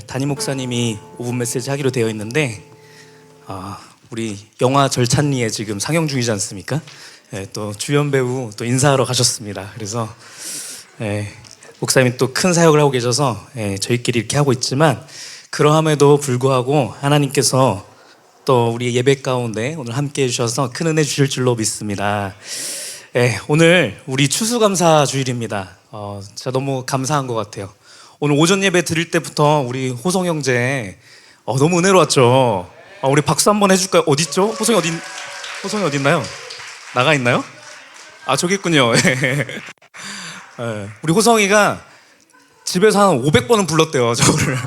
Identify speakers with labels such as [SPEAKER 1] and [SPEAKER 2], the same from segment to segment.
[SPEAKER 1] 담임 목사님이 5분 메시지 하기로 되어 있는데 우리 영화 절찬리에 지금 상영 중이지 않습니까? 또 주연 배우 또 인사하러 가셨습니다. 그래서 목사님이 또 큰 사역을 하고 계셔서 저희끼리 이렇게 하고 있지만 그러함에도 불구하고 하나님께서 또 우리 예배 가운데 오늘 함께 해주셔서 큰 은혜 주실 줄로 믿습니다. 오늘 우리 추수감사 주일입니다. 진짜 너무 감사한 것 같아요. 오늘 오전 예배 드릴 때부터 우리 호성 형제 너무 은혜로웠죠. 우리 박수 한번 해줄까요? 어디 있죠? 호성이 어디 있나요? 나가 있나요? 저기 있군요. 우리 호성이가 집에서 한 500번은 불렀대요, 저를.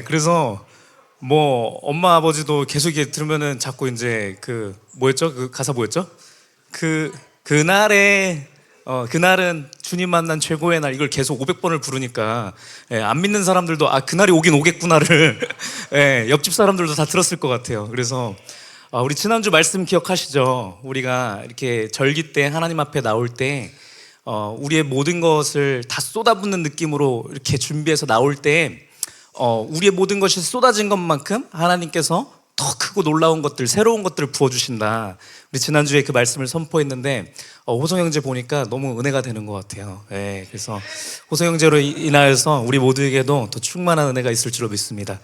[SPEAKER 1] 그래서 뭐 엄마 아버지도 계속 이게 들으면은 자꾸 이제 그 뭐였죠? 그 가사 뭐였죠? 그날은 주님 만난 최고의 날, 이걸 계속 500번을 부르니까 안 믿는 사람들도 그날이 오긴 오겠구나를 옆집 사람들도 다 들었을 것 같아요. 그래서 우리 지난주 말씀 기억하시죠? 우리가 이렇게 절기 때 하나님 앞에 나올 때 우리의 모든 것을 다 쏟아붓는 느낌으로 이렇게 준비해서 나올 때 우리의 모든 것이 쏟아진 것만큼 하나님께서 더 크고 놀라운 것들, 새로운 것들을 부어주신다. 우리 지난주에 그 말씀을 선포했는데 호성 형제 보니까 너무 은혜가 되는 것 같아요. 그래서 호성 형제로 인하여서 우리 모두에게도 더 충만한 은혜가 있을 줄로 믿습니다.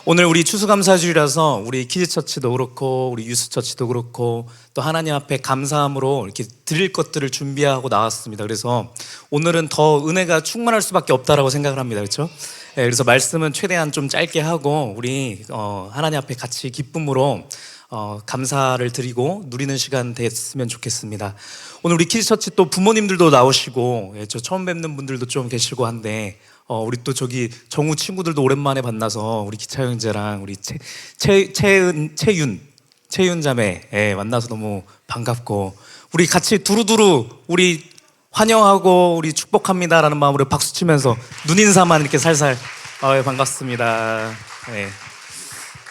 [SPEAKER 1] 오늘 우리 추수감사주일이라서 우리 키즈처치도 그렇고 우리 유스처치도 그렇고 또 하나님 앞에 감사함으로 이렇게 드릴 것들을 준비하고 나왔습니다. 그래서 오늘은 더 은혜가 충만할 수밖에 없다라고 생각을 합니다. 그렇죠? 그래서 말씀은 최대한 좀 짧게 하고 우리 하나님 앞에 같이 기쁨으로 감사를 드리고 누리는 시간 됐으면 좋겠습니다. 오늘 우리 키즈처치 또 부모님들도 나오시고 저 처음 뵙는 분들도 좀 계시고 한데 우리 또 저기 정우 친구들도 오랜만에 만나서 우리 기차 형제랑 우리 채윤 자매 만나서 너무 반갑고 우리 같이 두루두루 우리 환영하고 우리 축복합니다라는 마음으로 박수 치면서 눈인사만 이렇게 살살 반갑습니다.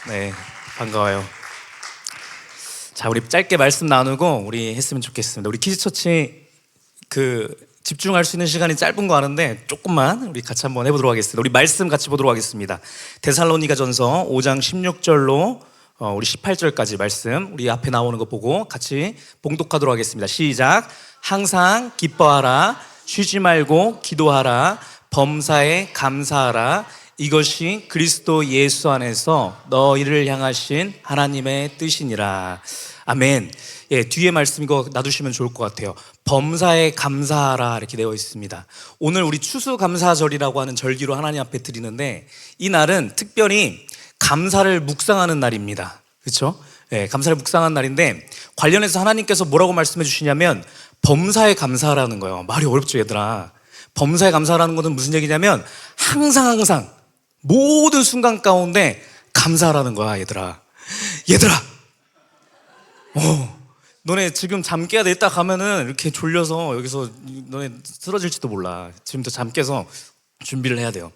[SPEAKER 1] 네, 반가워요. 자, 우리 짧게 말씀 나누고 우리 했으면 좋겠습니다. 우리 키즈처치 집중할 수 있는 시간이 짧은 거 아는데 조금만 우리 같이 한번 해보도록 하겠습니다. 우리 말씀 같이 보도록 하겠습니다. 데살로니가전서 5장 16절로 우리 18절까지 말씀 우리 앞에 나오는 거 보고 같이 봉독하도록 하겠습니다. 시작. 항상 기뻐하라, 쉬지 말고 기도하라, 범사에 감사하라, 이것이 그리스도 예수 안에서 너희를 향하신 하나님의 뜻이니라. 아멘. 뒤에 말씀 이거 놔두시면 좋을 것 같아요. 범사에 감사하라 이렇게 되어 있습니다. 오늘 우리 추수감사절이라고 하는 절기로 하나님 앞에 드리는데 이 날은 특별히 감사를 묵상하는 날입니다. 그렇죠? 감사를 묵상하는 날인데 관련해서 하나님께서 뭐라고 말씀해 주시냐면 범사에 감사하라는 거예요. 말이 어렵죠, 얘들아. 범사에 감사하라는 것은 무슨 얘기냐면 항상 모든 순간 가운데 감사하라는 거야, 얘들아. 너네 지금 잠 깨야 돼. 이따 가면은 이렇게 졸려서 여기서 너네 쓰러질지도 몰라. 지금부터 잠 깨서 준비를 해야 돼요.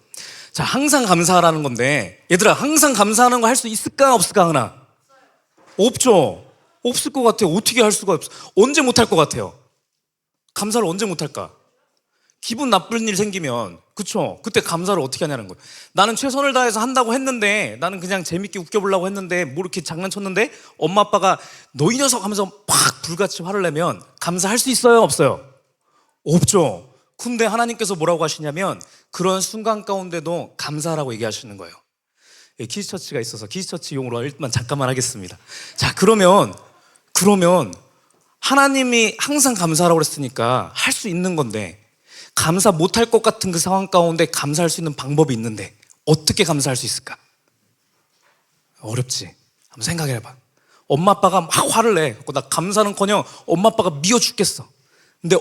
[SPEAKER 1] 자, 항상 감사하라는 건데 얘들아, 항상 감사하는 거 할 수 있을까 없을까 하나? 없죠. 없을 것 같아요. 어떻게 할 수가 없어. 언제 못할 것 같아요? 감사를 언제 못할까? 기분 나쁜 일 생기면, 그쵸? 그때 감사를 어떻게 하냐는 거예요. 나는 최선을 다해서 한다고 했는데, 나는 그냥 재밌게 웃겨보려고 했는데 뭐 이렇게 장난쳤는데 엄마 아빠가 너 이 녀석 하면서 팍 불같이 화를 내면 감사할 수 있어요 없어요? 없죠. 근데 하나님께서 뭐라고 하시냐면 그런 순간 가운데도 감사하라고 얘기하시는 거예요. 키즈처치가 있어서 키즈처치 용어로 일단 잠깐만 하겠습니다. 자, 그러면 하나님이 항상 감사하라고 그랬으니까 할 수 있는 건데 감사 못할 것 같은 그 상황 가운데 감사할 수 있는 방법이 있는데 어떻게 감사할 수 있을까? 어렵지. 한번 생각해봐. 엄마 아빠가 막 화를 내. 나 감사는커녕 엄마 아빠가 미워 죽겠어. 근데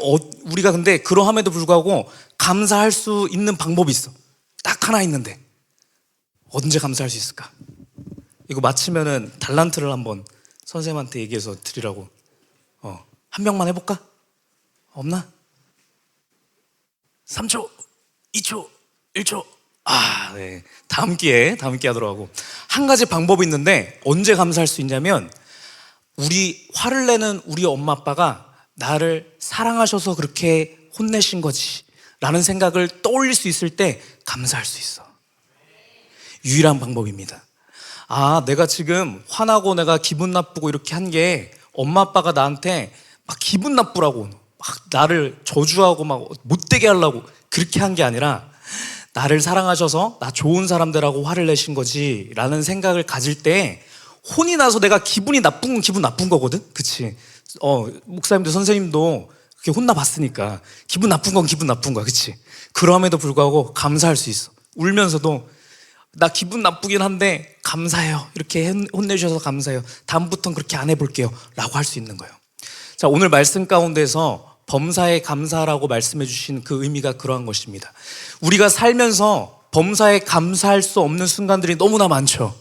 [SPEAKER 1] 우리가 근데 그러함에도 불구하고 감사할 수 있는 방법이 있어. 딱 하나 있는데 언제 감사할 수 있을까? 이거 마치면은 달란트를 한번 선생님한테 얘기해서 드리라고. 한 명만 해볼까? 없나? 3초, 2초, 1초. 네. 다음 기회에 하도록 하고. 한 가지 방법이 있는데 언제 감사할 수 있냐면 우리 화를 내는 우리 엄마 아빠가 나를 사랑하셔서 그렇게 혼내신 거지 라는 생각을 떠올릴 수 있을 때 감사할 수 있어. 유일한 방법입니다. 아, 내가 지금 화나고 내가 기분 나쁘고 이렇게 한 게 엄마 아빠가 나한테 막 기분 나쁘라고 막 나를 저주하고 막 못되게 하려고 그렇게 한 게 아니라 나를 사랑하셔서 나 좋은 사람들하고 화를 내신 거지 라는 생각을 가질 때 혼이 나서 내가 기분이 나쁜 건 기분 나쁜 거거든? 그치? 목사님도 선생님도 그렇게 혼나봤으니까 기분 나쁜 건 기분 나쁜 거야. 그치? 그럼에도 불구하고 감사할 수 있어. 울면서도 나 기분 나쁘긴 한데 감사해요. 이렇게 혼내주셔서 감사해요. 다음부터는 그렇게 안 해볼게요 라고 할 수 있는 거예요. 자, 오늘 말씀 가운데서 범사에 감사라고 말씀해 주신 그 의미가 그러한 것입니다. 우리가 살면서 범사에 감사할 수 없는 순간들이 너무나 많죠.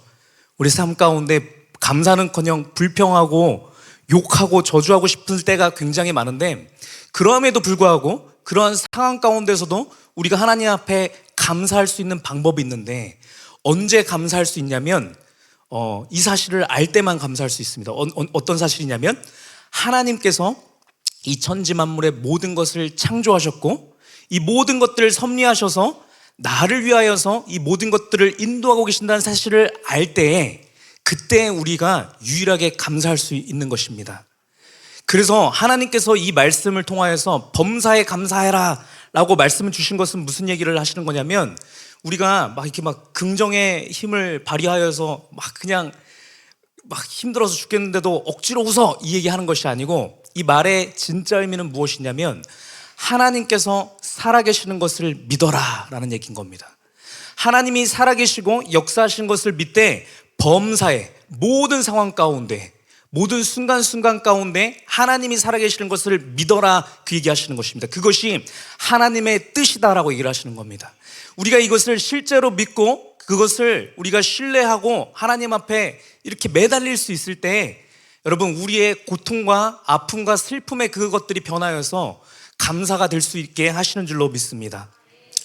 [SPEAKER 1] 우리 삶 가운데 감사는커녕 불평하고 욕하고 저주하고 싶을 때가 굉장히 많은데, 그럼에도 불구하고 그러한 상황 가운데서도 우리가 하나님 앞에 감사할 수 있는 방법이 있는데, 언제 감사할 수 있냐면 이 사실을 알 때만 감사할 수 있습니다. 어떤 사실이냐면 하나님께서 이 천지 만물의 모든 것을 창조하셨고 이 모든 것들을 섭리하셔서 나를 위하여서 이 모든 것들을 인도하고 계신다는 사실을 알 때에, 그때 우리가 유일하게 감사할 수 있는 것입니다. 그래서 하나님께서 이 말씀을 통하여서 범사에 감사해라 라고 말씀을 주신 것은 무슨 얘기를 하시는 거냐면, 우리가 막 이렇게 막 긍정의 힘을 발휘하여서 막 그냥 막 힘들어서 죽겠는데도 억지로 웃어 이 얘기하는 것이 아니고, 이 말의 진짜 의미는 무엇이냐면 하나님께서 살아계시는 것을 믿어라 라는 얘기인 겁니다. 하나님이 살아계시고 역사하신 것을 믿되 범사에 모든 상황 가운데 모든 순간순간 가운데 하나님이 살아계시는 것을 믿어라, 그 얘기하시는 것입니다. 그것이 하나님의 뜻이다라고 얘기를 하시는 겁니다. 우리가 이것을 실제로 믿고 그것을 우리가 신뢰하고 하나님 앞에 이렇게 매달릴 수 있을 때, 여러분, 우리의 고통과 아픔과 슬픔의 그것들이 변하여서 감사가 될 수 있게 하시는 줄로 믿습니다.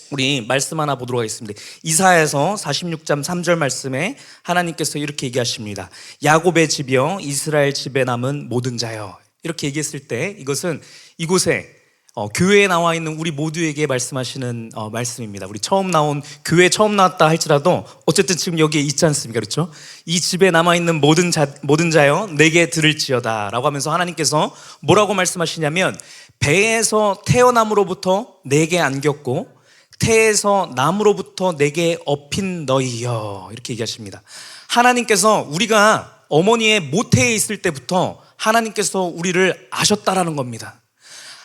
[SPEAKER 1] 우리 말씀 하나 보도록 하겠습니다. 이사야서 46장 3절 말씀에 하나님께서 이렇게 얘기하십니다. 야곱의 집이여 이스라엘 집에 남은 모든 자여. 이렇게 얘기했을 때 이것은 이곳에 교회에 나와 있는 우리 모두에게 말씀하시는 말씀입니다. 우리 교회에 처음 나왔다 할지라도 어쨌든 지금 여기에 있지 않습니까? 그렇죠? 이 집에 남아있는 모든 자여 내게 들을지어다 라고 하면서 하나님께서 뭐라고 말씀하시냐면, 배에서 태어남으로부터 내게 안겼고 태에서 남으로부터 내게 업힌 너희여, 이렇게 얘기하십니다. 하나님께서 우리가 어머니의 모태에 있을 때부터 하나님께서 우리를 아셨다라는 겁니다.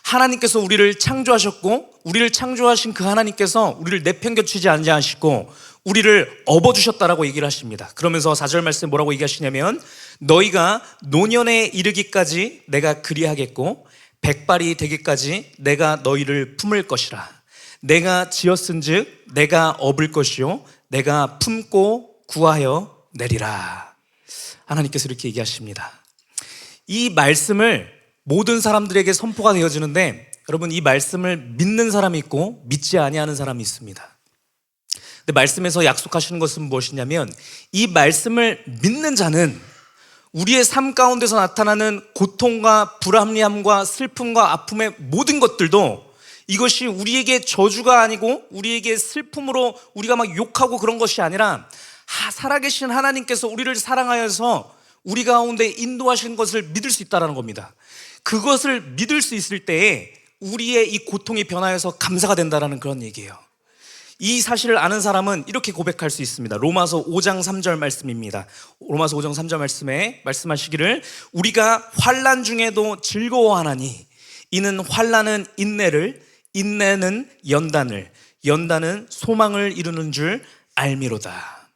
[SPEAKER 1] 하나님께서 우리를 창조하셨고, 우리를 창조하신 그 하나님께서 우리를 내팽겨치지 아니하시고 우리를 업어주셨다라고 얘기를 하십니다. 그러면서 4절 말씀에 뭐라고 얘기하시냐면, 너희가 노년에 이르기까지 내가 그리하겠고 백발이 되기까지 내가 너희를 품을 것이라. 내가 지었은즉 내가 업을 것이요 내가 품고 구하여 내리라. 하나님께서 이렇게 얘기하십니다. 이 말씀을 모든 사람들에게 선포가 되어지는데, 여러분, 이 말씀을 믿는 사람이 있고 믿지 아니하는 사람이 있습니다. 근데 말씀에서 약속하시는 것은 무엇이냐면, 이 말씀을 믿는 자는 우리의 삶 가운데서 나타나는 고통과 불합리함과 슬픔과 아픔의 모든 것들도, 이것이 우리에게 저주가 아니고 우리에게 슬픔으로 우리가 막 욕하고 그런 것이 아니라 살아계신 하나님께서 우리를 사랑하여서 우리 가운데 인도하신 것을 믿을 수 있다는 겁니다. 그것을 믿을 수 있을 때에 우리의 이 고통이 변하여서 감사가 된다는 그런 얘기예요. 이 사실을 아는 사람은 이렇게 고백할 수 있습니다. 로마서 5장 3절 말씀입니다. 로마서 5장 3절 말씀에 말씀하시기를, 우리가 환난 중에도 즐거워하나니 이는 환난은 인내를, 인내는 연단을, 연단은 소망을 이루는 줄 알미로다.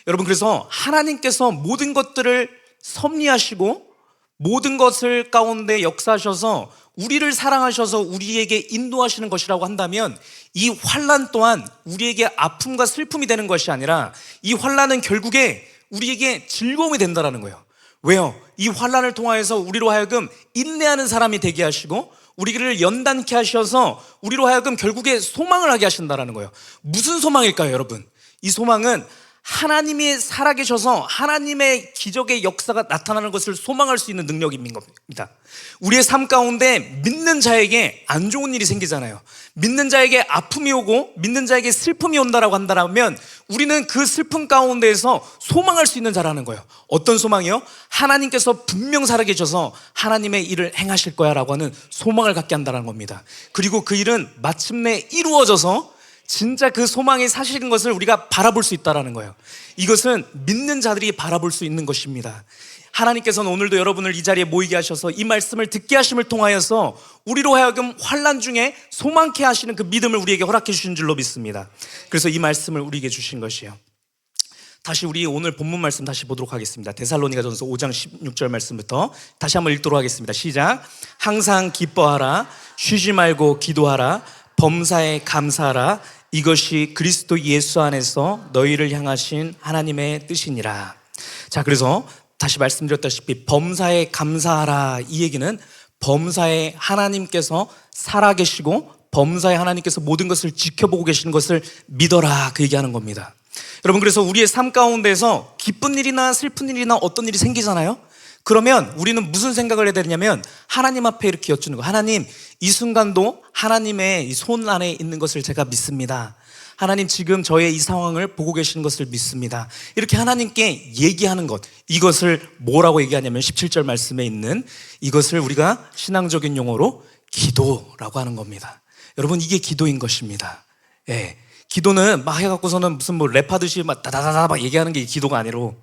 [SPEAKER 1] 여러분, 그래서 하나님께서 모든 것들을 섭리하시고 모든 것을 가운데 역사하셔서 우리를 사랑하셔서 우리에게 인도하시는 것이라고 한다면, 이 환난 또한 우리에게 아픔과 슬픔이 되는 것이 아니라 이 환난은 결국에 우리에게 즐거움이 된다는 거예요. 왜요? 이 환난을 통하여서 우리로 하여금 인내하는 사람이 되게 하시고 우리를 연단케 하셔서 우리로 하여금 결국에 소망을 하게 하신다는 거예요. 무슨 소망일까요, 여러분? 이 소망은 하나님이 살아계셔서 하나님의 기적의 역사가 나타나는 것을 소망할 수 있는 능력인 겁니다. 우리의 삶 가운데 믿는 자에게 안 좋은 일이 생기잖아요. 믿는 자에게 아픔이 오고 믿는 자에게 슬픔이 온다라고 한다면 우리는 그 슬픔 가운데에서 소망할 수 있는 자라는 거예요. 어떤 소망이요? 하나님께서 분명 살아계셔서 하나님의 일을 행하실 거야 라고 하는 소망을 갖게 한다는 겁니다. 그리고 그 일은 마침내 이루어져서 진짜 그 소망이 사실인 것을 우리가 바라볼 수 있다는 거예요. 이것은 믿는 자들이 바라볼 수 있는 것입니다. 하나님께서는 오늘도 여러분을 이 자리에 모이게 하셔서 이 말씀을 듣게 하심을 통하여서 우리로 하여금 환난 중에 소망케 하시는 그 믿음을 우리에게 허락해 주신 줄로 믿습니다. 그래서 이 말씀을 우리에게 주신 것이에요. 다시 우리 오늘 본문 말씀 다시 보도록 하겠습니다. 데살로니가전서 5장 16절 말씀부터 다시 한번 읽도록 하겠습니다. 시작. 항상 기뻐하라, 쉬지 말고 기도하라, 범사에 감사하라, 이것이 그리스도 예수 안에서 너희를 향하신 하나님의 뜻이니라. 자, 그래서 다시 말씀드렸다시피 범사에 감사하라, 이 얘기는 범사에 하나님께서 살아계시고 범사에 하나님께서 모든 것을 지켜보고 계시는 것을 믿어라, 그 얘기하는 겁니다. 여러분, 그래서 우리의 삶 가운데서 기쁜 일이나 슬픈 일이나 어떤 일이 생기잖아요. 그러면 우리는 무슨 생각을 해야 되냐면 하나님 앞에 이렇게 여쭈는 거예요. 하나님, 이 순간도 하나님의 손 안에 있는 것을 제가 믿습니다. 하나님, 지금 저의 이 상황을 보고 계시는 것을 믿습니다. 이렇게 하나님께 얘기하는 것, 이것을 뭐라고 얘기하냐면 17절 말씀에 있는 이것을 우리가 신앙적인 용어로 기도라고 하는 겁니다. 여러분, 이게 기도인 것입니다. 예. 기도는 막 해갖고서는 무슨 뭐 랩하듯이 막 다다다다 막 얘기하는 게 기도가 아니로,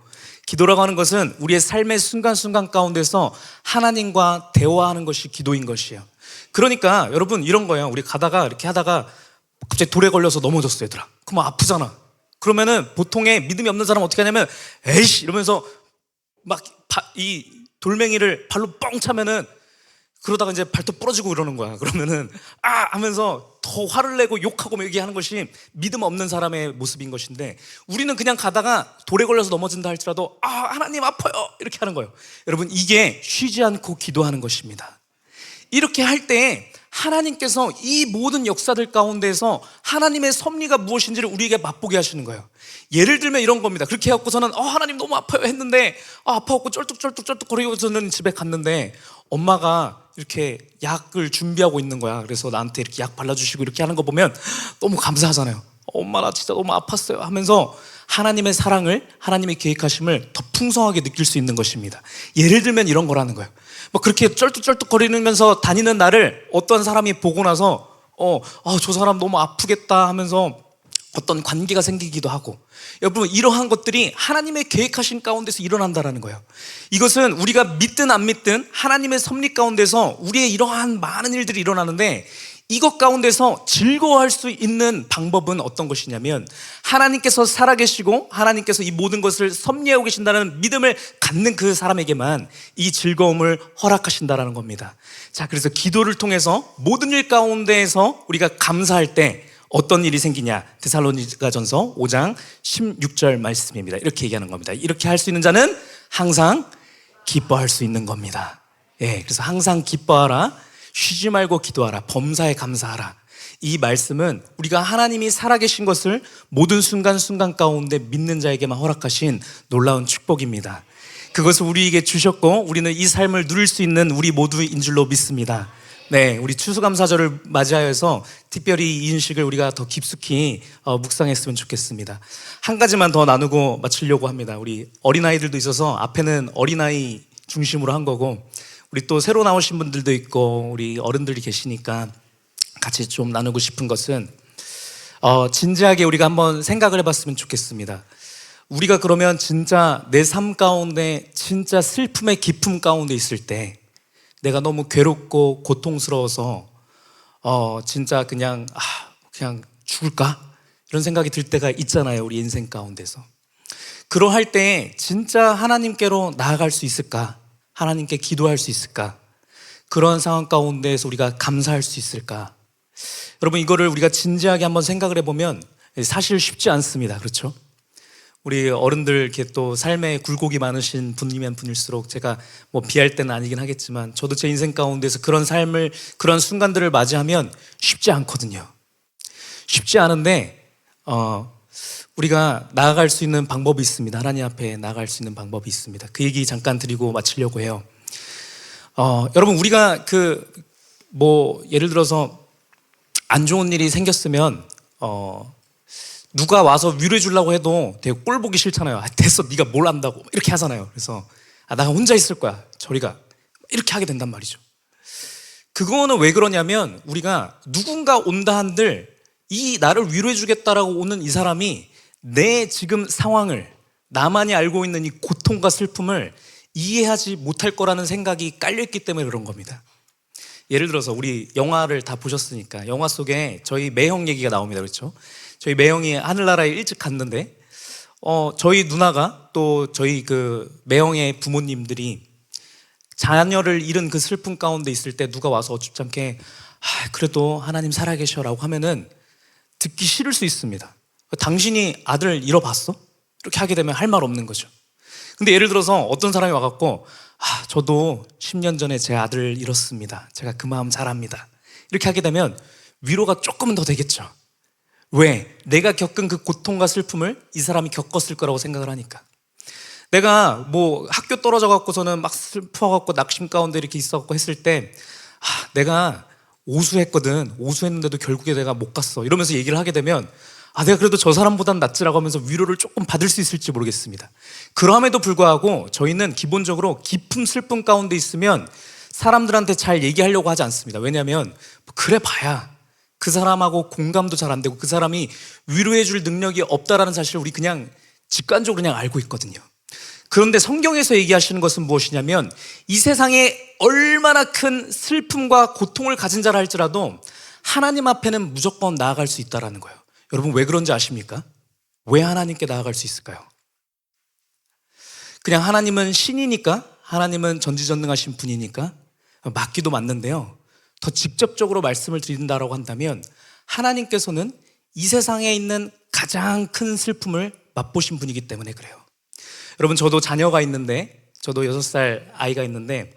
[SPEAKER 1] 기도라고 하는 것은 우리의 삶의 순간순간 가운데서 하나님과 대화하는 것이 기도인 것이에요. 그러니까 여러분, 이런 거예요. 우리 가다가 이렇게 하다가 갑자기 돌에 걸려서 넘어졌어, 얘들아. 그러면 아프잖아. 그러면은 보통의 믿음이 없는 사람은 어떻게 하냐면 에이씨 이러면서 막 이 돌멩이를 발로 뻥 차면은, 그러다가 이제 발톱 부러지고 이러는 거야. 그러면은 하면서 더 화를 내고 욕하고 얘기하는 것이 믿음 없는 사람의 모습인 것인데, 우리는 그냥 가다가 돌에 걸려서 넘어진다 할지라도 하나님 아파요 이렇게 하는 거예요. 여러분, 이게 쉬지 않고 기도하는 것입니다. 이렇게 할 때 하나님께서 이 모든 역사들 가운데서 하나님의 섭리가 무엇인지를 우리에게 맛보게 하시는 거예요. 예를 들면 이런 겁니다. 그렇게 해갖고서는 하나님 너무 아파요 했는데 아파갖고 쩔뚝쩔뚝 거리고서는 집에 갔는데 엄마가 이렇게 약을 준비하고 있는 거야. 그래서 나한테 이렇게 약 발라주시고 이렇게 하는 거 보면 너무 감사하잖아요. 엄마 나 진짜 너무 아팠어요 하면서 하나님의 사랑을, 하나님의 계획하심을 더 풍성하게 느낄 수 있는 것입니다. 예를 들면 이런 거라는 거예요. 뭐 그렇게 쩔뚝쩔뚝 거리면서 다니는 나를 어떤 사람이 보고 나서 저 사람 너무 아프겠다 하면서 어떤 관계가 생기기도 하고, 여러분, 이러한 것들이 하나님의 계획하신 가운데서 일어난다라는 거예요. 이것은 우리가 믿든 안 믿든 하나님의 섭리 가운데서 우리의 이러한 많은 일들이 일어나는데, 이것 가운데서 즐거워할 수 있는 방법은 어떤 것이냐면 하나님께서 살아계시고 하나님께서 이 모든 것을 섭리하고 계신다는 믿음을 갖는 그 사람에게만 이 즐거움을 허락하신다라는 겁니다. 자, 그래서 기도를 통해서 모든 일 가운데에서 우리가 감사할 때 어떤 일이 생기냐? 데살로니가전서 5장 16절 말씀입니다. 이렇게 얘기하는 겁니다. 이렇게 할 수 있는 자는 항상 기뻐할 수 있는 겁니다. 예, 그래서 항상 기뻐하라, 쉬지 말고 기도하라, 범사에 감사하라. 이 말씀은 우리가 하나님이 살아계신 것을 모든 순간순간 가운데 믿는 자에게만 허락하신 놀라운 축복입니다. 그것을 우리에게 주셨고 우리는 이 삶을 누릴 수 있는 우리 모두인 줄로 믿습니다. 네, 우리 추수감사절을 맞이하여서 특별히 이 인식을 우리가 더 깊숙이 묵상했으면 좋겠습니다. 한 가지만 더 나누고 마치려고 합니다. 우리 어린아이들도 있어서 앞에는 어린아이 중심으로 한 거고, 우리 또 새로 나오신 분들도 있고 우리 어른들이 계시니까 같이 좀 나누고 싶은 것은 진지하게 우리가 한번 생각을 해봤으면 좋겠습니다. 우리가 그러면 진짜 내 삶 가운데 진짜 슬픔의 깊음 가운데 있을 때 내가 너무 괴롭고 고통스러워서 진짜 그냥 죽을까? 이런 생각이 들 때가 있잖아요, 우리 인생 가운데서. 그러할 때 진짜 하나님께로 나아갈 수 있을까? 하나님께 기도할 수 있을까? 그런 상황 가운데에서 우리가 감사할 수 있을까? 여러분, 이거를 우리가 진지하게 한번 생각을 해보면 사실 쉽지 않습니다. 그렇죠? 우리 어른들 이렇게 또 삶에 굴곡이 많으신 분이면 분일수록 제가 뭐 비할 때는 아니긴 하겠지만 저도 제 인생 가운데서 그런 삶을, 그런 순간들을 맞이하면 쉽지 않거든요. 쉽지 않은데 우리가 나아갈 수 있는 방법이 있습니다. 하나님 앞에 나아갈 수 있는 방법이 있습니다. 그 얘기 잠깐 드리고 마치려고 해요. 여러분, 우리가 예를 들어서 안 좋은 일이 생겼으면 누가 와서 위로해 주려고 해도 되게 꼴 보기 싫잖아요. 됐어, 네가 뭘 안다고 이렇게 하잖아요. 그래서 나 혼자 있을 거야, 저리 가, 이렇게 하게 된단 말이죠. 그거는 왜 그러냐면 우리가 누군가 온다 한들 이 나를 위로해 주겠다라고 오는 이 사람이 내 지금 상황을, 나만이 알고 있는 이 고통과 슬픔을 이해하지 못할 거라는 생각이 깔려있기 때문에 그런 겁니다. 예를 들어서 우리 영화를 다 보셨으니까 영화 속에 저희 매형 얘기가 나옵니다. 그렇죠? 저희 매형이 하늘나라에 일찍 갔는데 저희 누나가 또 저희 그 매형의 부모님들이 자녀를 잃은 그 슬픔 가운데 있을 때 누가 와서 어줍잖게 그래도 하나님 살아계셔라고 하면은 듣기 싫을 수 있습니다. 당신이 아들 잃어봤어? 이렇게 하게 되면 할 말 없는 거죠. 근데 예를 들어서 어떤 사람이 와갖고 저도 10년 전에 제 아들 잃었습니다, 제가 그 마음 잘 압니다, 이렇게 하게 되면 위로가 조금은 더 되겠죠. 왜? 내가 겪은 그 고통과 슬픔을 이 사람이 겪었을 거라고 생각을 하니까. 내가 뭐 학교 떨어져 갖고서는 막 슬퍼갖고 낙심 가운데 이렇게 있어갖고 했을 때 내가 오수했거든, 오수했는데도 결국에 내가 못 갔어, 이러면서 얘기를 하게 되면 내가 그래도 저 사람보단 낫지라고 하면서 위로를 조금 받을 수 있을지 모르겠습니다. 그럼에도 불구하고 저희는 기본적으로 깊은 슬픔 가운데 있으면 사람들한테 잘 얘기하려고 하지 않습니다. 왜냐하면 그래 봐야 그 사람하고 공감도 잘 안 되고 그 사람이 위로해 줄 능력이 없다라는 사실을 우리 그냥 직관적으로 그냥 알고 있거든요. 그런데 성경에서 얘기하시는 것은 무엇이냐면 이 세상에 얼마나 큰 슬픔과 고통을 가진 자라 할지라도 하나님 앞에는 무조건 나아갈 수 있다는 거예요. 여러분 왜 그런지 아십니까? 왜 하나님께 나아갈 수 있을까요? 그냥 하나님은 신이니까, 하나님은 전지전능하신 분이니까 맞기도 맞는데요, 더 직접적으로 말씀을 드린다라고 한다면 하나님께서는 이 세상에 있는 가장 큰 슬픔을 맛보신 분이기 때문에 그래요. 여러분 저도 자녀가 있는데, 저도 6살 아이가 있는데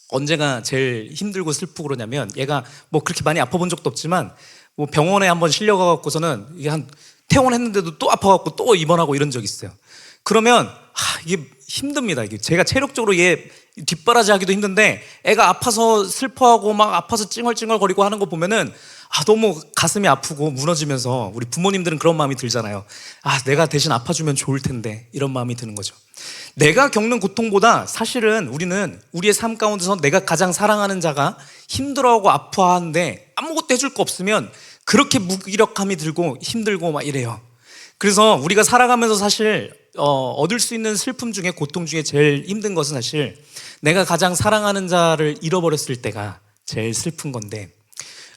[SPEAKER 1] 언제가 제일 힘들고 슬프고 그러냐면 얘가 뭐 그렇게 많이 아파본 적도 없지만 뭐 병원에 한번 실려가갖고서는 이게 한 퇴원했는데도 또 아파갖고 또 입원하고 이런 적이 있어요. 그러면 이게 힘듭니다. 이게 제가 체력적으로 얘 뒷바라지 하기도 힘든데 애가 아파서 슬퍼하고 막 아파서 찡얼찡얼거리고 하는 거 보면은 너무 가슴이 아프고 무너지면서 우리 부모님들은 그런 마음이 들잖아요. 내가 대신 아파주면 좋을 텐데, 이런 마음이 드는 거죠. 내가 겪는 고통보다 사실은 우리는 우리의 삶 가운데서 내가 가장 사랑하는 자가 힘들어하고 아파하는데 아무것도 해줄 거 없으면 그렇게 무기력함이 들고 힘들고 막 이래요. 그래서 우리가 살아가면서 사실 얻을 수 있는 슬픔 중에, 고통 중에 제일 힘든 것은 사실 내가 가장 사랑하는 자를 잃어버렸을 때가 제일 슬픈 건데,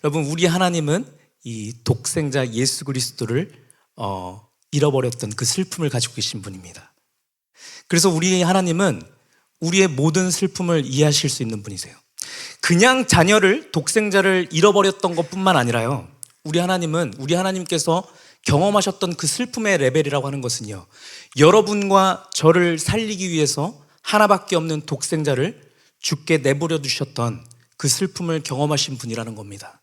[SPEAKER 1] 여러분 우리 하나님은 이 독생자 예수 그리스도를 잃어버렸던 그 슬픔을 가지고 계신 분입니다. 그래서 우리 하나님은 우리의 모든 슬픔을 이해하실 수 있는 분이세요. 그냥 자녀를, 독생자를 잃어버렸던 것뿐만 아니라요, 우리 하나님께서 경험하셨던 그 슬픔의 레벨이라고 하는 것은요, 여러분과 저를 살리기 위해서 하나밖에 없는 독생자를 죽게 내버려 두셨던 그 슬픔을 경험하신 분이라는 겁니다.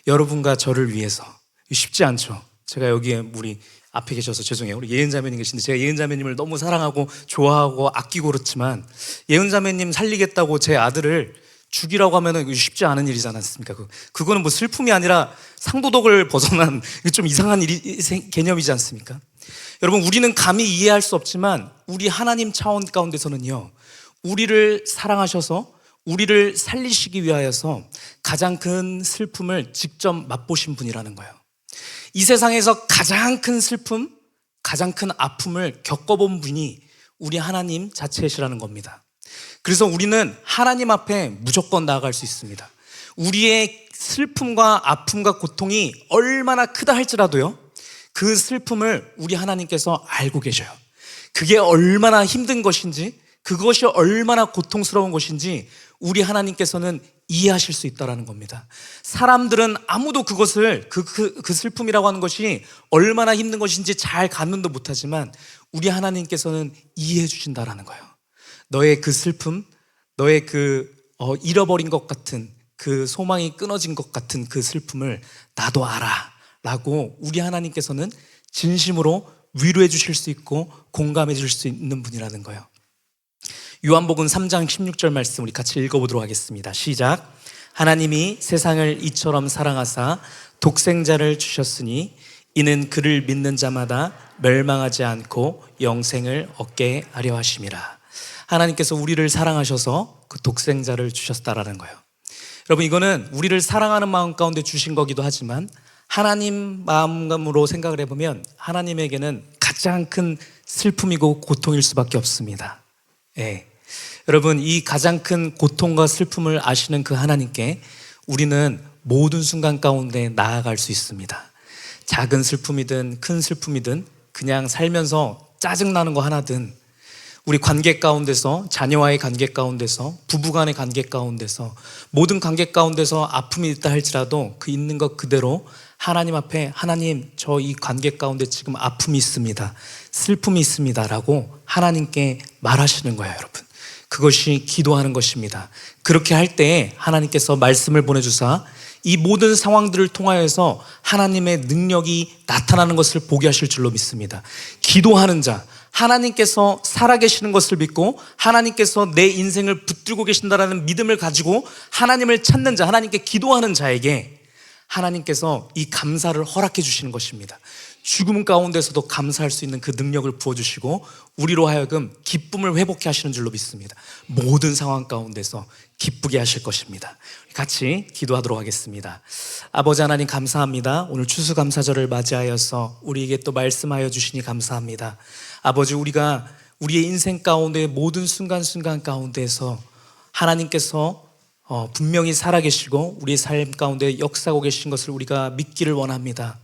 [SPEAKER 1] 여러분과 저를 위해서. 쉽지 않죠. 제가 여기에 우리 앞에 계셔서 죄송해요. 우리 예은 자매님 계신데 제가 예은 자매님을 너무 사랑하고 좋아하고 아끼고 그렇지만 예은 자매님 살리겠다고 제 아들을 죽이라고 하면은 쉽지 않은 일이지 않습니까? 그거는 뭐 슬픔이 아니라 상도덕을 벗어난 좀 이상한 개념이지 않습니까? 여러분 우리는 감히 이해할 수 없지만 우리 하나님 차원 가운데서는요, 우리를 사랑하셔서 우리를 살리시기 위하여서 가장 큰 슬픔을 직접 맛보신 분이라는 거예요. 이 세상에서 가장 큰 슬픔, 가장 큰 아픔을 겪어본 분이 우리 하나님 자체시라는 겁니다. 그래서 우리는 하나님 앞에 무조건 나아갈 수 있습니다. 우리의 슬픔과 아픔과 고통이 얼마나 크다 할지라도요, 그 슬픔을 우리 하나님께서 알고 계셔요. 그게 얼마나 힘든 것인지, 그것이 얼마나 고통스러운 것인지 우리 하나님께서는 이해하실 수 있다는 겁니다. 사람들은 아무도 그것을 그 슬픔이라고 하는 것이 얼마나 힘든 것인지 잘 가늠도 못하지만 우리 하나님께서는 이해해 주신다는 거예요. 너의 그 슬픔, 너의 그 잃어버린 것 같은, 그 소망이 끊어진 것 같은 그 슬픔을 나도 알아 라고 우리 하나님께서는 진심으로 위로해 주실 수 있고 공감해 주실 수 있는 분이라는 거예요. 요한복음 3장 16절 말씀 우리 같이 읽어보도록 하겠습니다. 시작. 하나님이 세상을 이처럼 사랑하사 독생자를 주셨으니 이는 그를 믿는 자마다 멸망하지 않고 영생을 얻게 하려 하심이라. 하나님께서 우리를 사랑하셔서 그 독생자를 주셨다라는 거예요. 여러분, 이거는 우리를 사랑하는 마음 가운데 주신 거기도 하지만 하나님 마음으로 생각을 해보면 하나님에게는 가장 큰 슬픔이고 고통일 수밖에 없습니다. 예. 여러분, 이 가장 큰 고통과 슬픔을 아시는 그 하나님께 우리는 모든 순간 가운데 나아갈 수 있습니다. 작은 슬픔이든 큰 슬픔이든 그냥 살면서 짜증나는 거 하나든 우리 관계 가운데서, 자녀와의 관계 가운데서, 부부간의 관계 가운데서, 모든 관계 가운데서 아픔이 있다 할지라도 그 있는 것 그대로 하나님 앞에, 하나님, 저 이 관계 가운데 지금 아픔이 있습니다, 슬픔이 있습니다 라고 하나님께 말하시는 거예요. 여러분, 그것이 기도하는 것입니다. 그렇게 할 때에 하나님께서 말씀을 보내주사 이 모든 상황들을 통하여서 하나님의 능력이 나타나는 것을 보게 하실 줄로 믿습니다. 기도하는 자, 하나님께서 살아계시는 것을 믿고 하나님께서 내 인생을 붙들고 계신다라는 믿음을 가지고 하나님을 찾는 자, 하나님께 기도하는 자에게 하나님께서 이 감사를 허락해 주시는 것입니다. 죽음 가운데서도 감사할 수 있는 그 능력을 부어주시고 우리로 하여금 기쁨을 회복해 하시는 줄로 믿습니다. 모든 상황 가운데서 기쁘게 하실 것입니다. 같이 기도하도록 하겠습니다. 아버지 하나님, 감사합니다. 오늘 추수감사절을 맞이하여서 우리에게 또 말씀하여 주시니 감사합니다. 아버지, 우리가 우리의 인생 가운데 모든 순간순간 가운데서 하나님께서 분명히 살아계시고 우리의 삶 가운데 역사하고 계신 것을 우리가 믿기를 원합니다.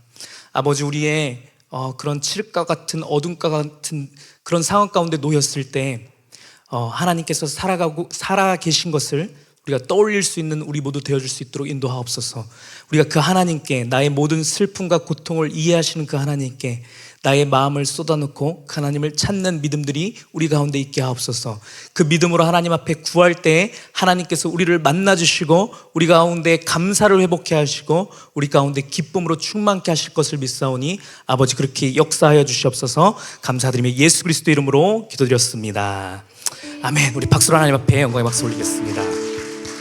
[SPEAKER 1] 아버지, 우리의 그런 칠흑과 같은 어둠과 같은 그런 상황 가운데 놓였을 때 하나님께서 살아계신 것을 우리가 떠올릴 수 있는 우리 모두 되어줄 수 있도록 인도하옵소서. 우리가 그 하나님께, 나의 모든 슬픔과 고통을 이해하시는 그 하나님께 나의 마음을 쏟아놓고 그 하나님을 찾는 믿음들이 우리 가운데 있게 하옵소서. 그 믿음으로 하나님 앞에 구할 때 하나님께서 우리를 만나주시고 우리 가운데 감사를 회복해 하시고 우리 가운데 기쁨으로 충만케 하실 것을 믿사오니 아버지, 그렇게 역사하여 주시옵소서. 감사드리며 예수 그리스도 이름으로 기도드렸습니다. 아멘. 우리 박수로 하나님 앞에 영광의 박수 올리겠습니다.